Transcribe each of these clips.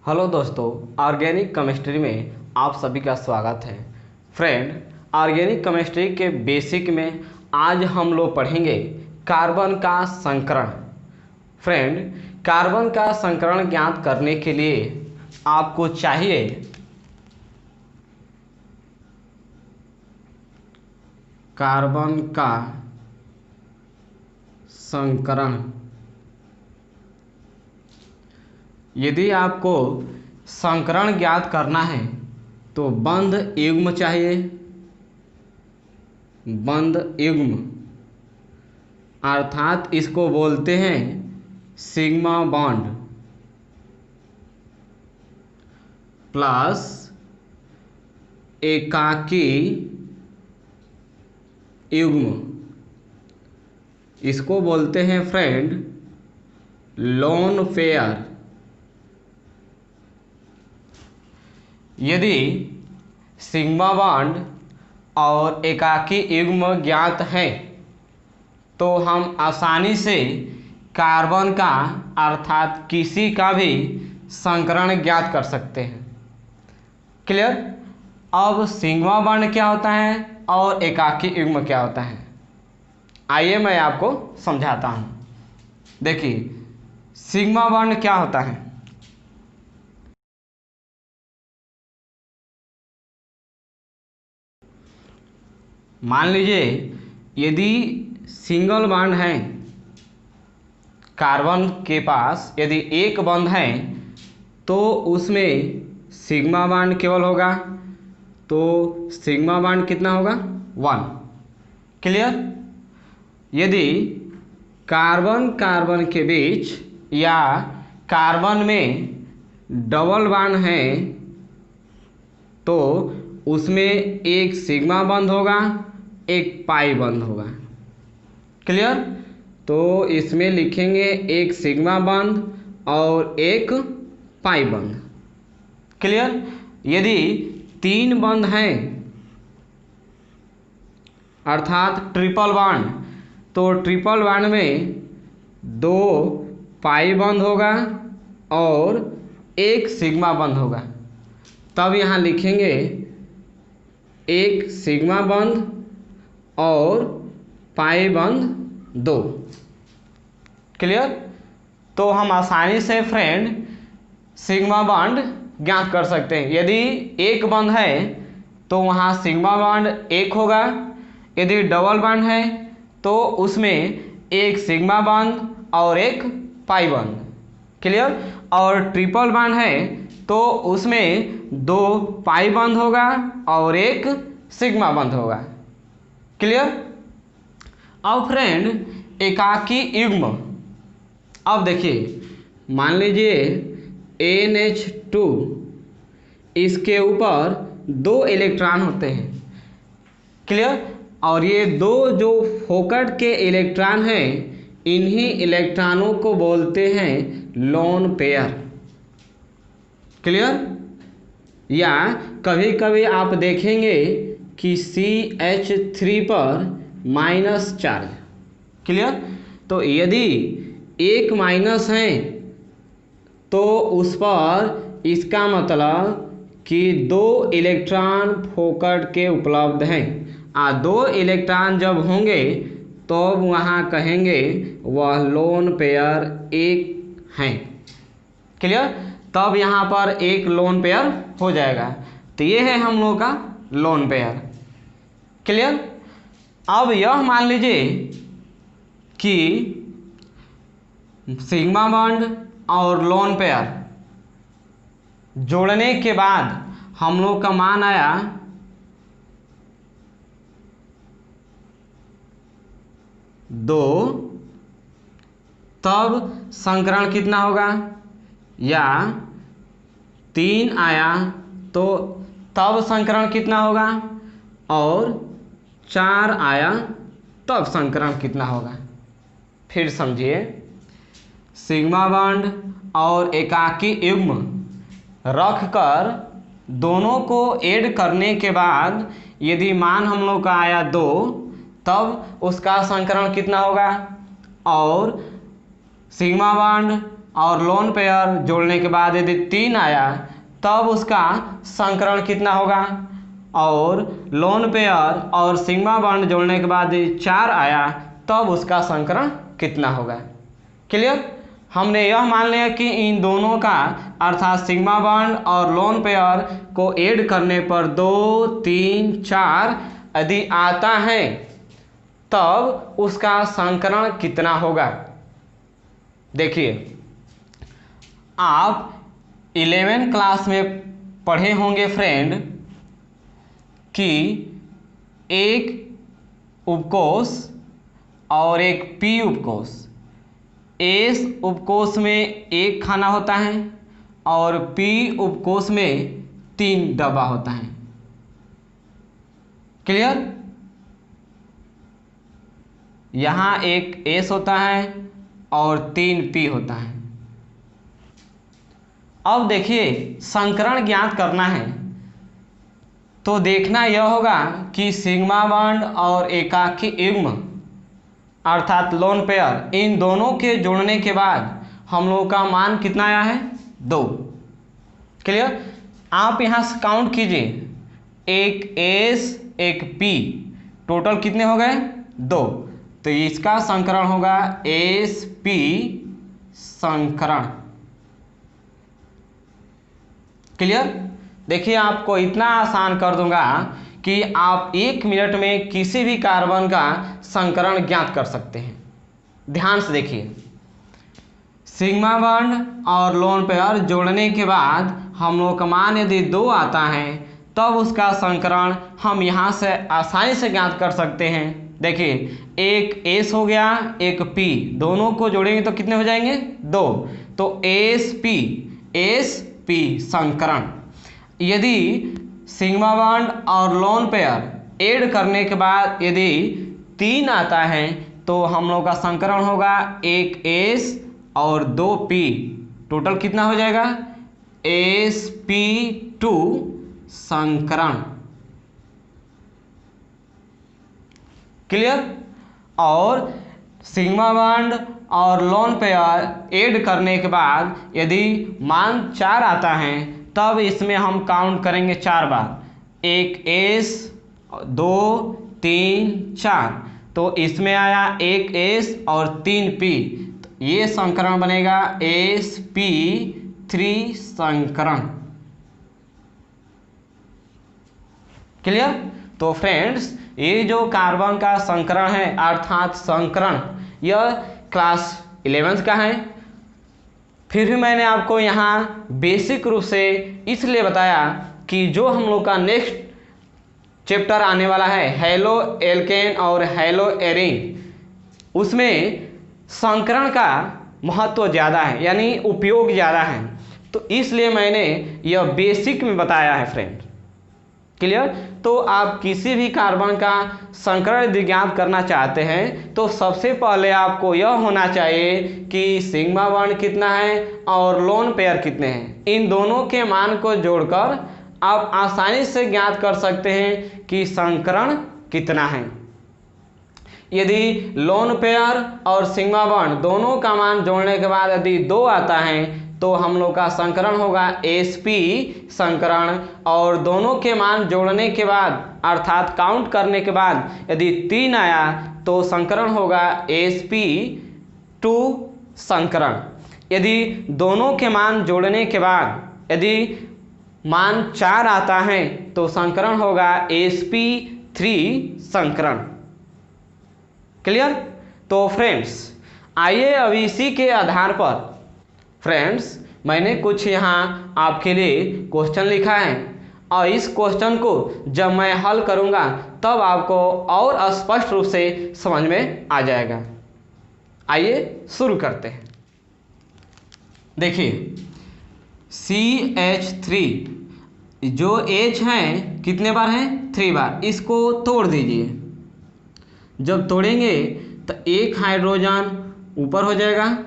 Hello दोस्तों, organic chemistry में आप सभी का स्वागत है। फ्रेंड, ऑर्गेनिक केमिस्ट्री के बेसिक में आज हम लोग पढ़ेंगे कार्बन का संकरण। फ्रेंड, कार्बन का संकरण ज्ञात करने के लिए आपको चाहिए कार्बन का संकरण। यदि आपको संकरण ज्ञात करना है तो बंध युग्म चाहिए। बंध युग्म अर्थात इसको बोलते हैं सिग्मा बॉन्ड प्लस एकाकी युग्म, इसको बोलते हैं फ्रेंड लोन पेयर। यदि सिग्मा बॉन्ड और एकाकी युग्म ज्ञात है तो हम आसानी से कार्बन का अर्थात किसी का भी संकरण ज्ञात कर सकते हैं। क्लियर? अब सिग्मा बॉन्ड क्या होता है और एकाकी युग्म क्या होता है, आइए मैं आपको समझाता हूं। देखिए, सिग्मा बॉन्ड क्या होता है। मान लीजिए यदि सिंगल बॉन्ड है, कार्बन के पास यदि एक बॉन्ड है तो उसमें सिग्मा बॉन्ड केवल होगा, तो सिग्मा बॉन्ड कितना होगा 1। क्लियर? यदि कार्बन कार्बन के बीच या कार्बन में डबल बॉन्ड है तो उसमें एक सिग्मा बॉन्ड होगा, एक पाई बॉन्ड होगा। क्लियर? तो इसमें लिखेंगे एक सिग्मा बॉन्ड और एक पाई बॉन्ड। क्लियर? यदि 3 बॉन्ड हैं अर्थात ट्रिपल बॉन्ड, तो ट्रिपल बॉन्ड में 2 पाई बॉन्ड होगा और एक सिग्मा बॉन्ड होगा। तब यहाँ लिखेंगे एक सिग्मा बॉन्ड और पाई बॉन्ड 2। क्लियर? तो हम आसानी से फ्रेंड सिग्मा बॉन्ड ज्ञात कर सकते हैं। यदि एक बॉन्ड है तो वहाँ सिग्मा बॉन्ड 1 होगा, यदि डबल बॉन्ड है तो उसमें एक सिग्मा बॉन्ड और एक पाई बॉन्ड। क्लियर? और ट्रिपल बॉन्ड है तो उसमें 2 पाई बॉन्ड होगा और एक सिग्मा बॉन्ड होगा। क्लियर? अब फ्रेंड एकाकी युग्म, अब देखिए मान लीजिए NH2, इसके ऊपर 2 इलेक्ट्रॉन होते हैं। क्लियर? और ये 2 जो फोकट के इलेक्ट्रॉन हैं, इन्हीं इलेक्ट्रॉनों को बोलते हैं लोन पेयर। क्लियर? या कभी कभी आप देखेंगे कि CH3 पर माइनस चार्ज। क्लियर? तो यदि एक माइनस है तो उस पर इसका मतलब कि 2 इलेक्ट्रॉन फोकट के उपलब्ध हैं। 2 इलेक्ट्रॉन जब होंगे तो वहाँ कहेंगे वह लोन पेयर 1 हैं। क्लियर? तब यहाँ पर एक लोन पेयर हो जाएगा। तो ये है हम लोगों का लोन पेयर। क्लियर? अब यह मान लीजिए कि सिग्मा बॉन्ड और लोन पेयर जोड़ने के बाद हम लोग का मान आया 2, तब संकरण कितना होगा, या 3 आया तो तब संकरण कितना होगा, और 4 आया तब संकरण कितना होगा। फिर समझिए, सिग्मा बॉन्ड और एकाकी युग्म रखकर दोनों को ऐड करने के बाद यदि मान हम लोग का आया 2, तब उसका संकरण कितना होगा, और सिग्मा बॉन्ड और लोन पेयर जोड़ने के बाद यदि 3 आया तब उसका संकरण कितना होगा, और लोन पेयर और सिग्मा बॉन्ड जोड़ने के बाद यदि 4 आया तब उसका संकरण कितना होगा। क्लियर। हमने यह मान लिया कि इन दोनों का अर्थात सिग्मा बॉन्ड और लोन पेयर को ऐड करने पर 2, 3, 4 यदि आता है तब उसका संकरण कितना होगा। देखिए, आप 11 क्लास में पढ़े होंगे फ्रेंड कि एक उपकोष और एक पी उपकोष, एस उपकोष में एक खाना होता है और पी उपकोष में 3 डब्बा होता है। क्लियर। यहाँ एक एस होता है और 3 पी होता है। अब देखिए, संकरण ज्ञात करना है तो देखना यह होगा कि सिग्मा बॉन्ड और एकाकी युग्म अर्थात लोन पेयर इन दोनों के जोड़ने के बाद हम लोगों का मान कितना आया है, 2। क्लियर। आप यहाँ से काउंट कीजिए, एक एस एक पी, टोटल कितने हो गए, 2। तो इसका संकरण होगा एस पी संकरण। क्लियर। देखिए, आपको इतना आसान कर दूंगा कि आप 1 मिनट में किसी भी कार्बन का संकरण ज्ञात कर सकते हैं। ध्यान से देखिए, सिग्मा बॉन्ड और लोन पेयर जोड़ने के बाद हम लोग का मान यदि 2 आता है तब उसका संकरण हम यहाँ से आसानी से ज्ञात कर सकते हैं। देखिए, एक एस हो गया, एक पी, दोनों को जोड़ेंगे तो कितने हो जाएंगे, 2। तो एस पी संकरण। यदि सिग्मा बॉन्ड और लोन पेयर ऐड करने के बाद यदि 3 आता है तो हम लोग का संकरण होगा एक एस और 2 पी, टोटल कितना हो जाएगा, sp2 संकरण। क्लियर। और सिग्मा बॉन्ड और लोन पेयर ऐड करने के बाद यदि मान 4 आता है तब इसमें हम काउंट करेंगे 4 बार, एक एस, 2, 3, 4, तो इसमें आया एक एस और 3 पी, तो ये संकरण बनेगा sp3 संकरण। क्लियर। तो फ्रेंड्स, ये जो कार्बन का संकरण है अर्थात संकरण, यह क्लास 11 का है। फिर भी मैंने आपको यहाँ बेसिक रूप से इसलिए बताया कि जो हम लोग का नेक्स्ट चैप्टर आने वाला है हेलो एल्केन और हेलो एरीन, उसमें संकरण का महत्व ज़्यादा है, यानी उपयोग ज़्यादा है, तो इसलिए मैंने यह बेसिक में बताया है फ्रेंड। क्लियर। तो आप किसी भी कार्बन का संकरण यदि ज्ञात करना चाहते हैं तो सबसे पहले आपको यह होना चाहिए कि सिग्मा बॉन्ड कितना है और लोन पेयर कितने हैं। इन दोनों के मान को जोड़कर आप आसानी से ज्ञात कर सकते हैं कि संकरण कितना है। यदि लोन पेयर और सिग्मा बॉन्ड दोनों का मान जोड़ने के बाद यदि 2 आता है तो हम लोग का संकरण होगा sp संकरण, और दोनों के मान जोड़ने के बाद अर्थात काउंट करने के बाद यदि 3 आया तो संकरण होगा sp2 संकरण। यदि दोनों के मान जोड़ने के बाद यदि मान 4 आता है तो संकरण होगा sp3 संकरण। क्लियर। तो फ्रेंड्स, आइए अब इसी के आधार पर फ्रेंड्स मैंने कुछ यहाँ आपके लिए क्वेश्चन लिखा है और इस क्वेश्चन को जब मैं हल करूँगा तब आपको और स्पष्ट रूप से समझ में आ जाएगा। आइए शुरू करते हैं। देखिए, CH3 जो H है कितने बार है, 3 बार, इसको तोड़ दीजिए। जब तोड़ेंगे तो एक हाइड्रोजन ऊपर हो जाएगा,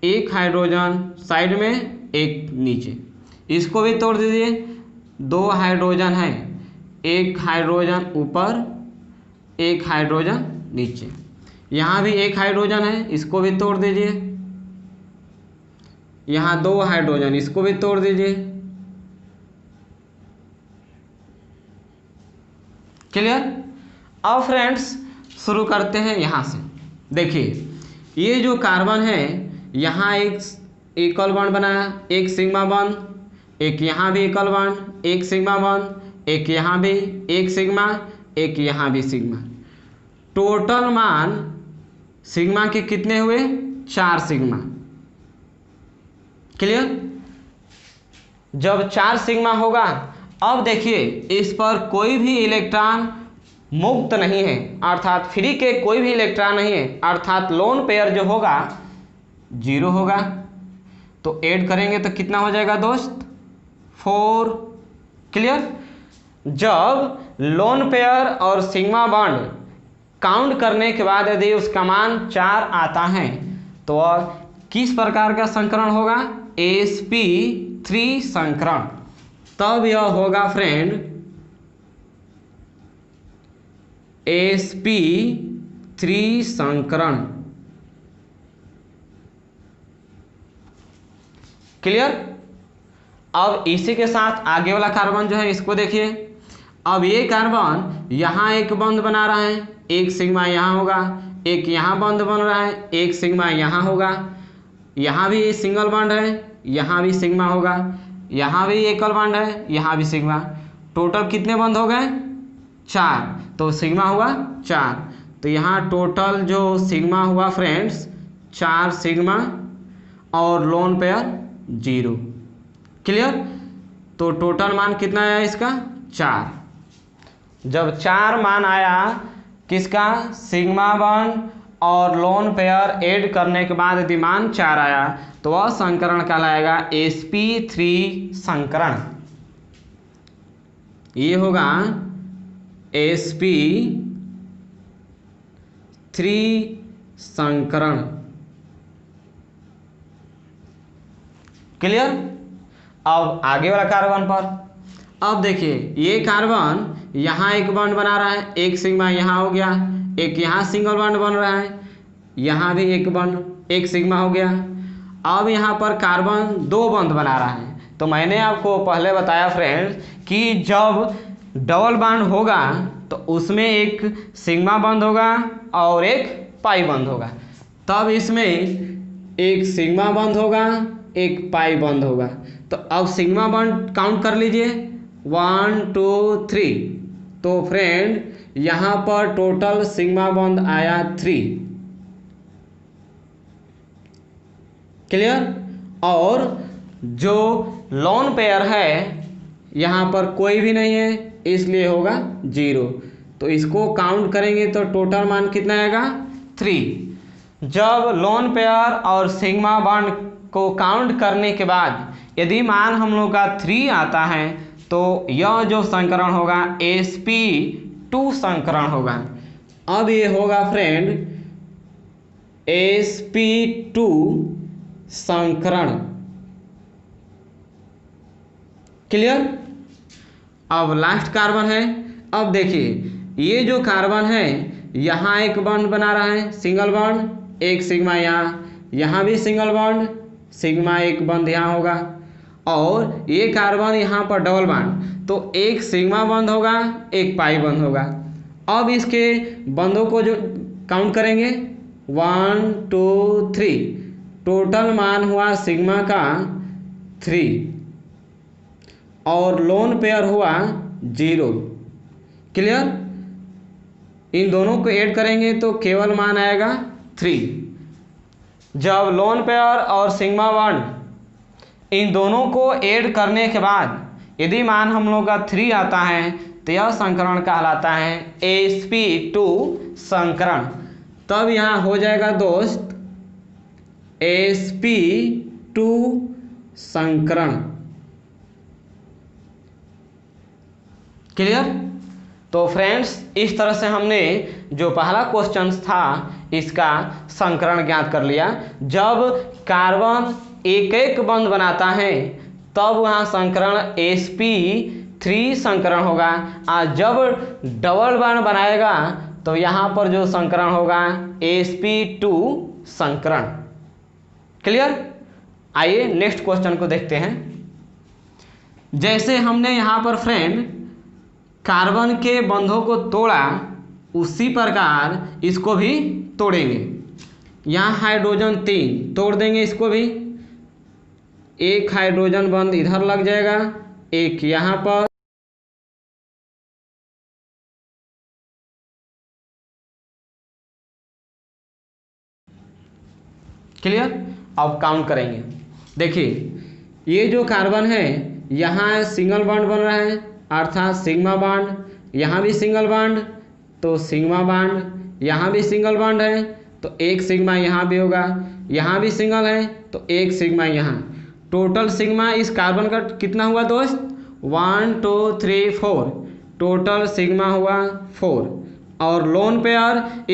एक हाइड्रोजन साइड में, एक नीचे, इसको भी तोड़ दीजिए। 2 हाइड्रोजन है, एक हाइड्रोजन ऊपर, एक हाइड्रोजन नीचे, यहाँ भी एक हाइड्रोजन है, इसको भी तोड़ दीजिए। यहाँ 2 हाइड्रोजन, इसको भी तोड़ दीजिए। क्लियर। अब फ्रेंड्स शुरू करते हैं यहाँ से। देखिए ये जो कार्बन है, यहाँ एक एकल बॉन्ड बनाया, एक सिग्मा बॉन्ड, एक यहाँ भी एकल बॉन्ड, एक सिग्मा बॉन्ड, एक यहाँ भी एक सिग्मा, एक यहाँ भी सिग्मा। टोटल मान सिग्मा के कितने हुए? 4 सिग्मा। क्लियर। जब 4 सिग्मा होगा, अब देखिए इस पर कोई भी इलेक्ट्रॉन मुक्त नहीं है, अर्थात फ्री के कोई भी इलेक्ट्रॉन नहीं है, अर्थात लोन पेयर जो होगा 0 होगा। तो ऐड करेंगे तो कितना हो जाएगा दोस्त? 4। क्लियर। जब लोन पेयर और सिग्मा बॉन्ड काउंट करने के बाद यदि उसका मान 4 आता है तो किस प्रकार का संकरण होगा? sp3 संकरण। तब यह होगा फ्रेंड sp3 संकरण। क्लियर। अब इसी के साथ आगे वाला कार्बन जो है इसको देखिए। अब ये कार्बन यहाँ एक बॉन्ड बना रहा है, एक सिग्मा यहाँ होगा, एक यहाँ बॉन्ड बन रहा है, एक सिग्मा यहाँ होगा, यहाँ भी सिंगल बॉन्ड है, यहाँ भी सिग्मा होगा, यहाँ भी एकल बॉन्ड है, यहाँ भी सिग्मा। टोटल कितने बॉन्ड हो गए? 4। तो सिग्मा हुआ 4। तो यहाँ टोटल जो सिग्मा हुआ फ्रेंड्स 4 सिग्मा और लोन पेयर 0। क्लियर। तो टोटल मान कितना आया इसका? 4। जब 4 मान आया किसका? सिग्मा बॉन्ड और लोन पेयर ऐड करने के बाद यदि मान 4 आया तो वह संकरण कहलाएगा sp3 संकरण। ये होगा sp3 संकरण। क्लियर। अब आगे वाला कार्बन पर, अब देखिए ये कार्बन यहाँ एक बॉन्ड बना रहा है, एक सिग्मा यहाँ हो गया, एक यहाँ सिंगल बॉन्ड बन रहा है, यहाँ भी एक बॉन्ड, एक सिग्मा हो गया। अब यहाँ पर कार्बन 2 बॉन्ड बना रहा है। तो मैंने आपको पहले बताया फ्रेंड्स कि जब डबल बॉन्ड होगा तो उसमें एक सिग्मा बॉन्ड होगा और एक पाई बॉन्ड होगा। तब इसमें एक सिग्मा बॉन्ड होगा, एक पाई बॉन्ड होगा। तो अब सिग्मा बॉन्ड काउंट कर लीजिए 1 2 3। तो फ्रेंड यहाँ पर टोटल सिग्मा बॉन्ड आया 3। क्लियर। और जो लोन पेयर है यहाँ पर कोई भी नहीं है, इसलिए होगा 0। तो इसको काउंट करेंगे तो टोटल मान कितना आएगा? 3। जब लोन पेयर और सिग्मा बॉन्ड को काउंट करने के बाद यदि मान हम लोग का 3 आता है तो यह जो संकरण होगा sp2 संकरण होगा। अब ये होगा फ्रेंड sp2 संकरण। क्लियर। अब लास्ट कार्बन है। अब देखिए ये जो कार्बन है यहाँ एक बॉन्ड बना रहा है, सिंगल बॉन्ड, एक सिग्मा यहाँ भी सिंगल बॉन्ड, सिग्मा एक बॉन्ड यहाँ होगा, और ये कार्बन यहाँ पर डबल बॉन्ड। तो एक सिग्मा बॉन्ड होगा, एक पाई बॉन्ड होगा। अब इसके बॉन्डों को जो काउंट करेंगे 1 2 3। टोटल मान हुआ सिग्मा का 3 और लोन पेयर हुआ 0। क्लियर। इन दोनों को ऐड करेंगे तो केवल मान आएगा 3। जब लोन पेयर और सिग्मा बॉन्ड इन दोनों को ऐड करने के बाद यदि मान हम लोग का 3 आता है तो यह संकरण कहलाता है sp2 संकरण। तब यहाँ हो जाएगा दोस्त sp2 संकरण। क्लियर। तो फ्रेंड्स इस तरह से हमने जो पहला क्वेश्चन था इसका संकरण ज्ञात कर लिया। जब कार्बन एक एक बंध बनाता है तब वहाँ संकरण sp3 संकरण होगा, और जब डबल बॉन्ड बनाएगा तो यहाँ पर जो संकरण होगा sp2 संकरण। क्लियर। आइए नेक्स्ट क्वेश्चन को देखते हैं। जैसे हमने यहाँ पर फ्रेंड कार्बन के बंधों को तोड़ा, उसी प्रकार इसको भी तोड़ेंगे। यहाँ हाइड्रोजन 3 तोड़ देंगे, इसको भी एक हाइड्रोजन बंध इधर लग जाएगा, एक यहाँ पर, क्लियर। अब काउंट करेंगे। देखिए ये जो कार्बन है यहाँ सिंगल बॉन्ड बन रहा है अर्थात सिग्मा बॉन्ड, यहाँ भी सिंगल बॉन्ड तो सिग्मा बॉन्ड, यहाँ भी सिंगल बॉन्ड है तो एक सिग्मा यहाँ भी होगा, यहाँ भी सिंगल है तो एक सिग्मा यहाँ। टोटल सिग्मा इस कार्बन का कितना हुआ दोस्त? 1 2 3 4, टोटल सिग्मा हुआ 4। और लोन पेयर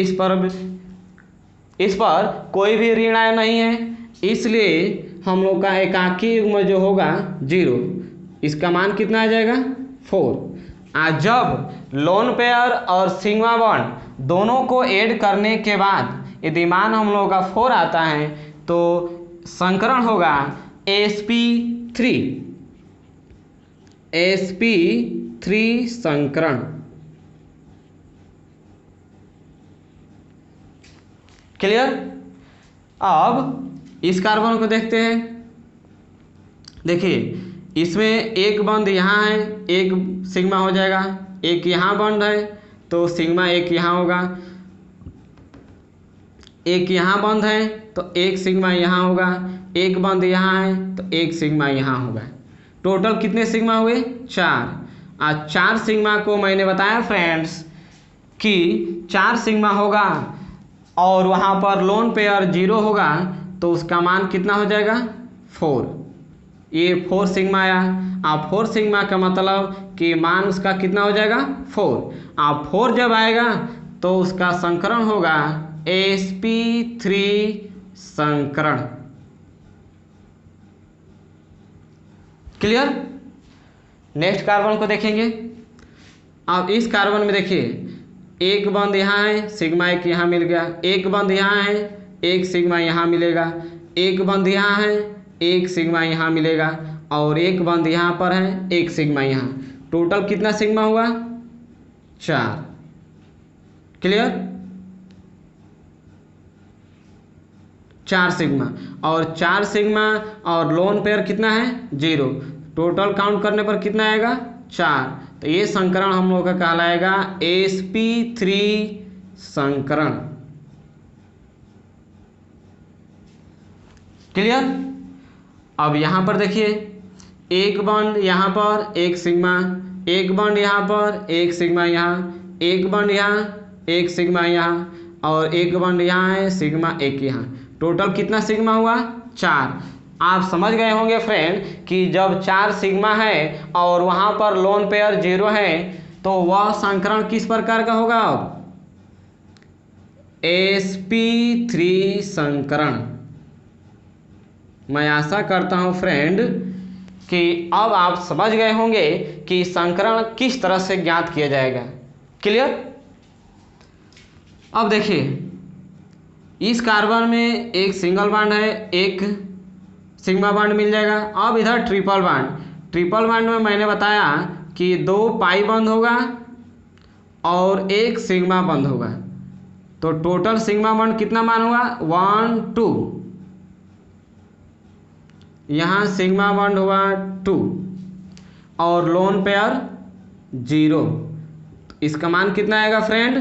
इस पर कोई भी ऋण आयन नहीं है, इसलिए हम लोग का एकाकी युग्म जो होगा 0, इसका मान कितना आ जाएगा? 4। आज जब लोन पेयर और सिग्मा बॉन्ड दोनों को ऐड करने के बाद यदि मान हम लोग का 4 आता है तो संकरण होगा sp3 संकरण। क्लियर। अब इस कार्बन को देखते हैं। देखिए इसमें एक बंध यहाँ है, एक सिग्मा हो जाएगा, एक यहाँ बंध है तो सिग्मा एक यहाँ होगा, एक यहाँ बंध है तो एक सिग्मा यहाँ होगा, एक बंध यहाँ है तो एक सिग्मा यहाँ होगा। टोटल कितने सिग्मा हुए? 4। आज 4 सिग्मा को मैंने बताया फ्रेंड्स कि 4 सिग्मा होगा और वहाँ पर लोन पेयर 0 होगा तो उसका मान कितना हो जाएगा? 4। ये 4 सिग्मा आया। अब 4 सिग्मा का मतलब कि मान उसका कितना हो जाएगा? 4। अब 4 जब आएगा तो उसका संकरण होगा sp3 संकरण। क्लियर। नेक्स्ट कार्बन को देखेंगे। अब इस कार्बन में देखिए एक बंध यहाँ है, सिग्मा एक यहाँ मिल गया, एक बंध यहाँ है, एक सिग्मा यहाँ मिलेगा, एक बंध यहाँ है, एक सिग्मा यहाँ मिलेगा और एक बंध यहाँ पर है, एक सिग्मा यहाँ। टोटल कितना सिग्मा हुआ? 4। क्लियर। 4 सिग्मा और 4 सिग्मा और लोन पेयर कितना है? 0। टोटल काउंट करने पर कितना आएगा? 4। तो ये संकरण हम लोग का कहलाएगा sp3 संकरण। क्लियर। अब यहाँ पर देखिए एक बॉन्ड यहाँ पर, एक सिग्मा, एक बॉन्ड यहाँ पर, एक सिग्मा यहाँ, एक बॉन्ड यहाँ, एक सिग्मा यहाँ और एक बॉन्ड यहाँ है, सिग्मा एक यहाँ। टोटल कितना सिग्मा हुआ? 4। आप समझ गए होंगे फ्रेंड कि जब 4 सिग्मा है और वहाँ पर लोन पेयर 0 है तो वह संकरण किस प्रकार का होगा? sp3 संकरण। मैं आशा करता हूँ फ्रेंड कि अब आप समझ गए होंगे कि संकरण किस तरह से ज्ञात किया जाएगा। क्लियर। अब देखिए इस कार्बन में एक सिंगल बॉन्ड है, एक सिग्मा बॉन्ड मिल जाएगा। अब इधर ट्रिपल बॉन्ड में मैंने बताया कि 2 पाई बंध होगा और एक सिग्मा बंध होगा तो टोटल सिग्मा बॉन्ड कितना मान हुआ? 1 2। यहाँ सिग्मा बॉन्ड हुआ 2 और लोन पेयर 0। इसका मान कितना आएगा फ्रेंड?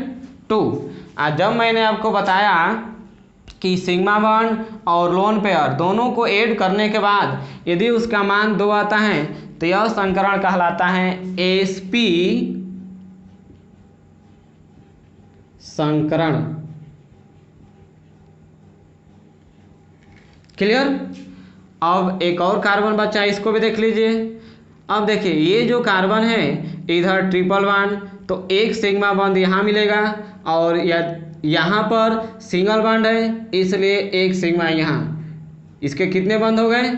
2। आज जब मैंने आपको बताया कि सिग्मा बॉन्ड और लोन पेयर दोनों को ऐड करने के बाद यदि उसका मान 2 आता है तो यह संकरण कहलाता है sp संकरण। क्लियर। अब एक और कार्बन बचा, इसको भी देख लीजिए। अब देखिए ये जो कार्बन है इधर ट्रिपल बॉन्ड तो एक सिग्मा बॉन्ड यहाँ मिलेगा और यहाँ पर सिंगल बॉन्ड है इसलिए एक सिग्मा यहाँ। इसके कितने बॉन्ड हो गए?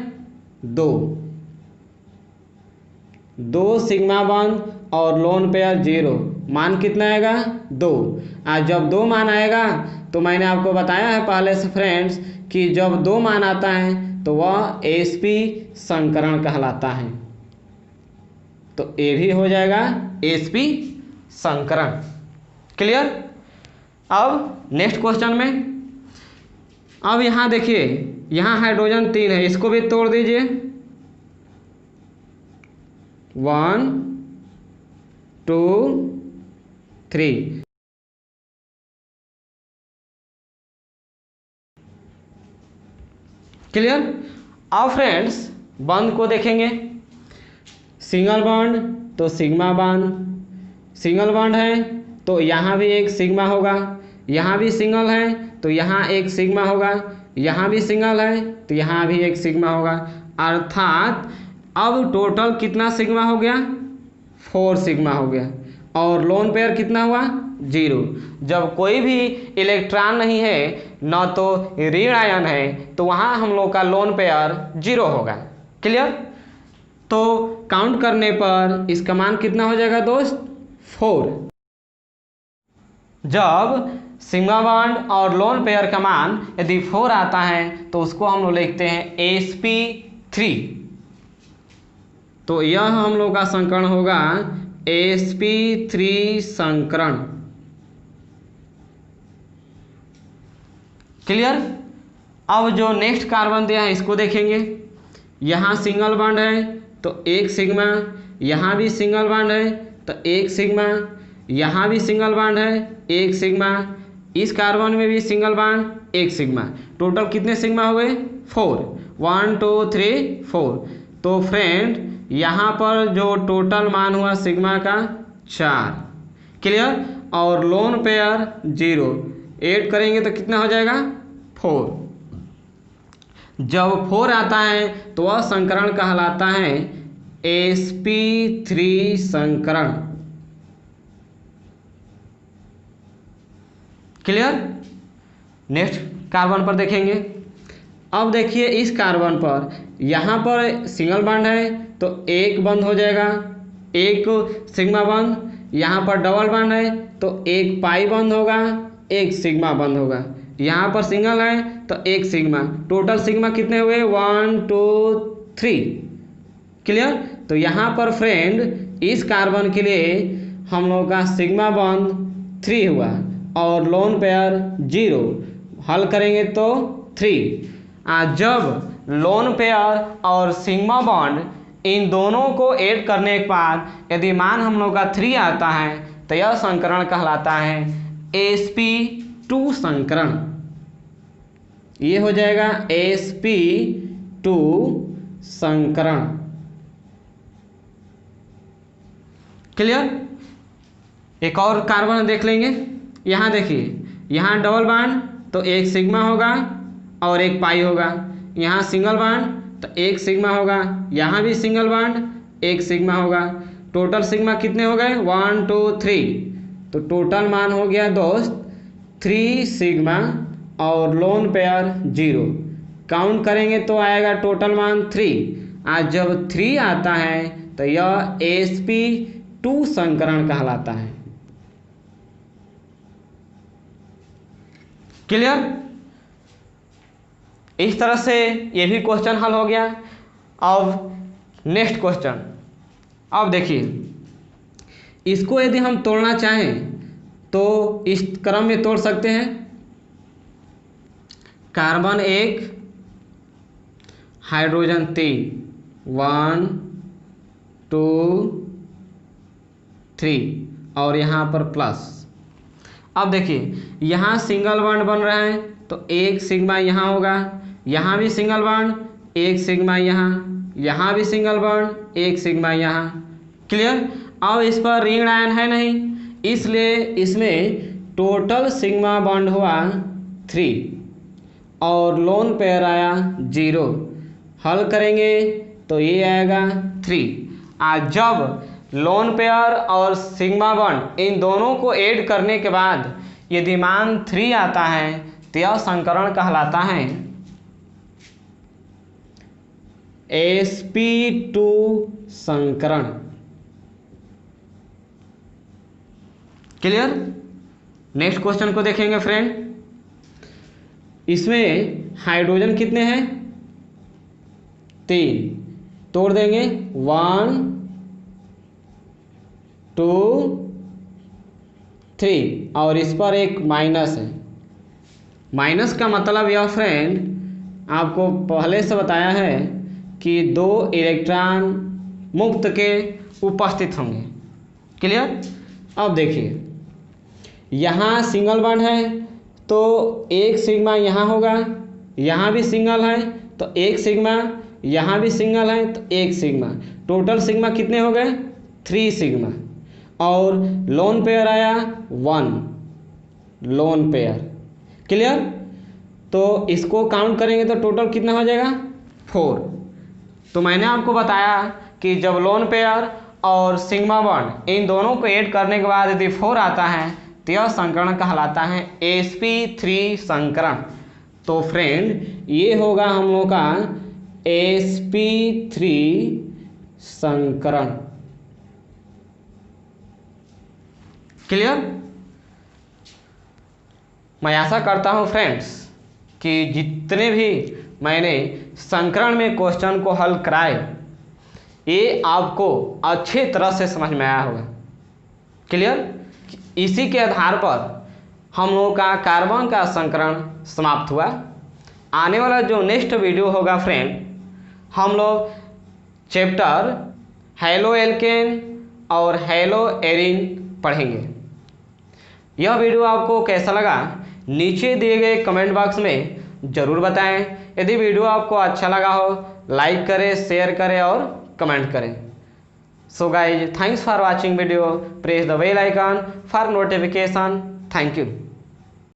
2 सिग्मा बॉन्ड और लोन पेयर 0। मान कितना आएगा? 2। आज जब 2 मान आएगा तो मैंने आपको बताया है पहले से फ्रेंड्स कि जब 2 मान आता है तो वह sp संकरण कहलाता है। तो ये भी हो जाएगा sp संकरण। क्लियर। अब नेक्स्ट क्वेश्चन में, अब यहाँ देखिए, यहाँ हाइड्रोजन 3 है, इसको भी तोड़ दीजिए। 1 2 3। क्लियर। अब फ्रेंड्स बंध को देखेंगे। सिंगल बॉन्ड तो सिग्मा बॉन्ड, सिंगल बॉन्ड है तो यहाँ भी एक सिग्मा होगा, यहाँ भी सिंगल है तो यहाँ एक सिग्मा होगा, यहाँ भी सिंगल है तो यहाँ भी एक सिग्मा होगा। अर्थात अब टोटल कितना सिग्मा हो गया? 4 सिग्मा हो गया। और लोन पेयर कितना हुआ? 0। जब कोई भी इलेक्ट्रॉन नहीं है, न तो ऋण आयन है, तो वहाँ हम लोग का लोन पेयर 0 होगा। क्लियर। तो काउंट करने पर इसका मान कितना हो जाएगा दोस्त? 4। जब सिग्मा बॉन्ड और लोन पेयर का मान यदि 4 आता है तो उसको हम लोग लिखते हैं sp3। तो यह हम लोग का संकरण होगा sp3 संकरण। क्लियर। अब जो नेक्स्ट कार्बन दिया है इसको देखेंगे। यहाँ सिंगल बॉन्ड है तो एक सिग्मा, यहाँ भी सिंगल बॉन्ड है तो एक सिग्मा, यहाँ भी सिंगल बॉन्ड है एक सिग्मा, इस कार्बन में भी सिंगल बॉन्ड एक सिग्मा। टोटल कितने सिग्मा हो गए? 4। 1 2 3 4। तो फ्रेंड यहाँ पर जो टोटल मान हुआ सिग्मा का 4। क्लियर। और लोन पेयर 0, ऐड करेंगे तो कितना हो जाएगा? 4। जब 4 आता है तो वह संकरण कहलाता है sp3 संकरण। क्लियर। नेक्स्ट कार्बन पर देखेंगे। अब देखिए इस कार्बन पर, यहाँ पर सिंगल बॉन्ड है तो एक बंद हो जाएगा, एक सिग्मा बंद। यहाँ पर डबल बॉन्ड है तो एक पाई बंद होगा, एक सिग्मा बंद होगा। यहाँ पर सिंगल है तो एक सिग्मा। टोटल सिग्मा कितने हुए? 1 2 3। क्लियर। तो यहाँ पर फ्रेंड इस कार्बन के लिए हम लोग का सिग्मा बॉन्ड 3 हुआ और लोन पेयर 0। हल करेंगे तो 3। जब लोन पेयर और सिग्मा बॉन्ड इन दोनों को ऐड करने के बाद यदि मान हम लोग का 3 आता है तो यह संकरण कहलाता है sp2 संकरण। ये हो जाएगा sp2 संकरण। क्लियर। एक और कार्बन देख लेंगे। यहाँ देखिए, यहाँ डबल बॉन्ड तो एक सिग्मा होगा और एक पाई होगा। यहाँ सिंगल बॉन्ड तो एक सिग्मा होगा, यहाँ भी सिंगल बॉन्ड एक सिग्मा होगा। टोटल सिग्मा कितने हो गए? 1 2 3। तो टोटल मान हो गया दोस्त 3 सिग्मा और लोन पेयर 0। काउंट करेंगे तो आएगा टोटल मान 3। आज जब 3 आता है तो यह sp2 संकरण कहलाता है। क्लियर। इस तरह से ये भी क्वेश्चन हल हो गया। अब नेक्स्ट क्वेश्चन। अब देखिए, इसको यदि हम तोड़ना चाहें तो इस क्रम में तोड़ सकते हैं। कार्बन 1, हाइड्रोजन 3, 1 2 3 और यहाँ पर प्लस। अब देखिए, यहाँ सिंगल बॉन्ड बन रहा है तो एक सिग्मा यहाँ होगा, यहाँ भी सिंगल बॉन्ड एक सिग्मा यहाँ भी सिंगल बॉन्ड एक सिग्मा यहाँ। क्लियर। अब इस पर ऋण आयन है नहीं, इसलिए इसमें टोटल सिग्मा बॉन्ड हुआ 3 और लोन पेयर आया 0। हल करेंगे तो ये आएगा 3। आज जब लोन पेयर और सिग्मा बॉन्ड इन दोनों को ऐड करने के बाद यदि मान 3 आता है तो यह संकरण कहलाता है sp2 संकरण। क्लियर। नेक्स्ट क्वेश्चन को देखेंगे फ्रेंड। इसमें हाइड्रोजन कितने हैं? 3 तोड़ देंगे 1 2 3 और इस पर एक माइनस है। माइनस का मतलब यह फ्रेंड आपको पहले से बताया है कि 2 इलेक्ट्रॉन मुक्त के उपस्थित होंगे। क्लियर। अब देखिए यहाँ सिंगल बॉन्ड है तो एक सिग्मा यहाँ होगा, यहाँ भी सिंगल है तो एक सिग्मा, यहाँ भी सिंगल है तो एक सिग्मा, टोटल सिग्मा कितने हो गए 3 सिग्मा। और लोन पेयर आया 1 लोन पेयर। क्लियर। तो इसको काउंट करेंगे तो टोटल कितना हो जाएगा 4। तो मैंने आपको बताया कि जब लोन पेयर और सिग्मा बॉन्ड इन दोनों को ऐड करने के बाद यदि 4 आता है तो यह संकरण कहलाता है sp3 संकरण। तो फ्रेंड ये होगा हम लोग का sp3 संकरण। क्लियर। मैं आशा करता हूं फ्रेंड्स कि जितने भी मैंने संकरण में क्वेश्चन को हल कराए ये आपको अच्छे तरह से समझ में आया होगा। क्लियर। इसी के आधार पर हम लोगों का कार्बन का संकरण समाप्त हुआ। आने वाला जो नेक्स्ट वीडियो होगा फ्रेंड हम लोग चैप्टर हेलो एल्केन और हेलो एरिन पढ़ेंगे। यह वीडियो आपको कैसा लगा नीचे दिए गए कमेंट बॉक्स में ज़रूर बताएं। यदि वीडियो आपको अच्छा लगा हो लाइक करें, शेयर करें और कमेंट करें। So guys, thanks for watching video. Press the bell icon for notification. Thank you.